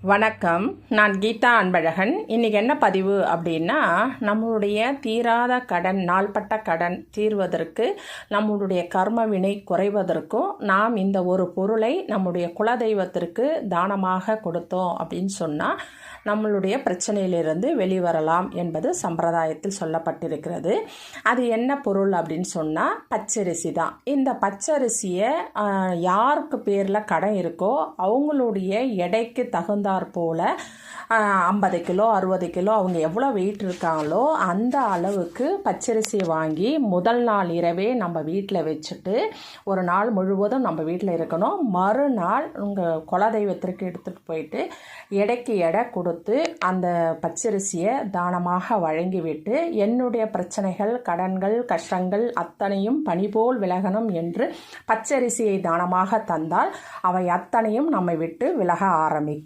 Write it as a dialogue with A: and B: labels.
A: வணக்கம். நான் கீதா அன்பழகன். இன்றைக்கி என்ன பதிவு அப்படின்னா, நம்மளுடைய தீராத கடன், நாள்பட்ட கடன் தீர்வதற்கு, நம்மளுடைய கர்ம வினை குறைவதற்கும் நாம் இந்த ஒரு பொருளை நம்முடைய குலதெய்வத்திற்கு தானமாக கொடுத்தோம் அப்படின்னு சொன்னால் நம்மளுடைய பிரச்சனையிலிருந்து வெளிவரலாம் என்பது சம்பிரதாயத்தில் சொல்லப்பட்டிருக்கிறது. அது என்ன பொருள் அப்படின்னு சொன்னால் பச்சரிசி தான். இந்த பச்சரிசியை யாருக்கு பேரில் கடன் இருக்கோ அவங்களுடைய எடைக்கு தகுந்தாற் போல் 50 கிலோ 60 கிலோ அவங்க எவ்வளோ வெயிட் இருக்காங்களோ அந்த அளவுக்கு பச்சரிசியை வாங்கி முதல் நாள் இரவே நம்ம வீட்டில் வச்சுட்டு ஒரு நாள் முழுவதும் நம்ம வீட்டில் இருக்கணும். மறுநாள் உங்கள் குலதெய்வத்திற்கு எடுத்துகிட்டு போயிட்டு எடைக்கு எடை கொடுத்து அந்த பச்சரிசியை தானமாக வழங்கிவிட்டு, என்னுடைய பிரச்சனைகள், கடன்கள், கஷ்டங்கள் அத்தனையும் பனிபோல் விலகணும் என்று பச்சரிசியை தானமாக தந்தால் அவை அத்தனையும் நம்மை விட்டு விலக ஆரம்பிக்கும்.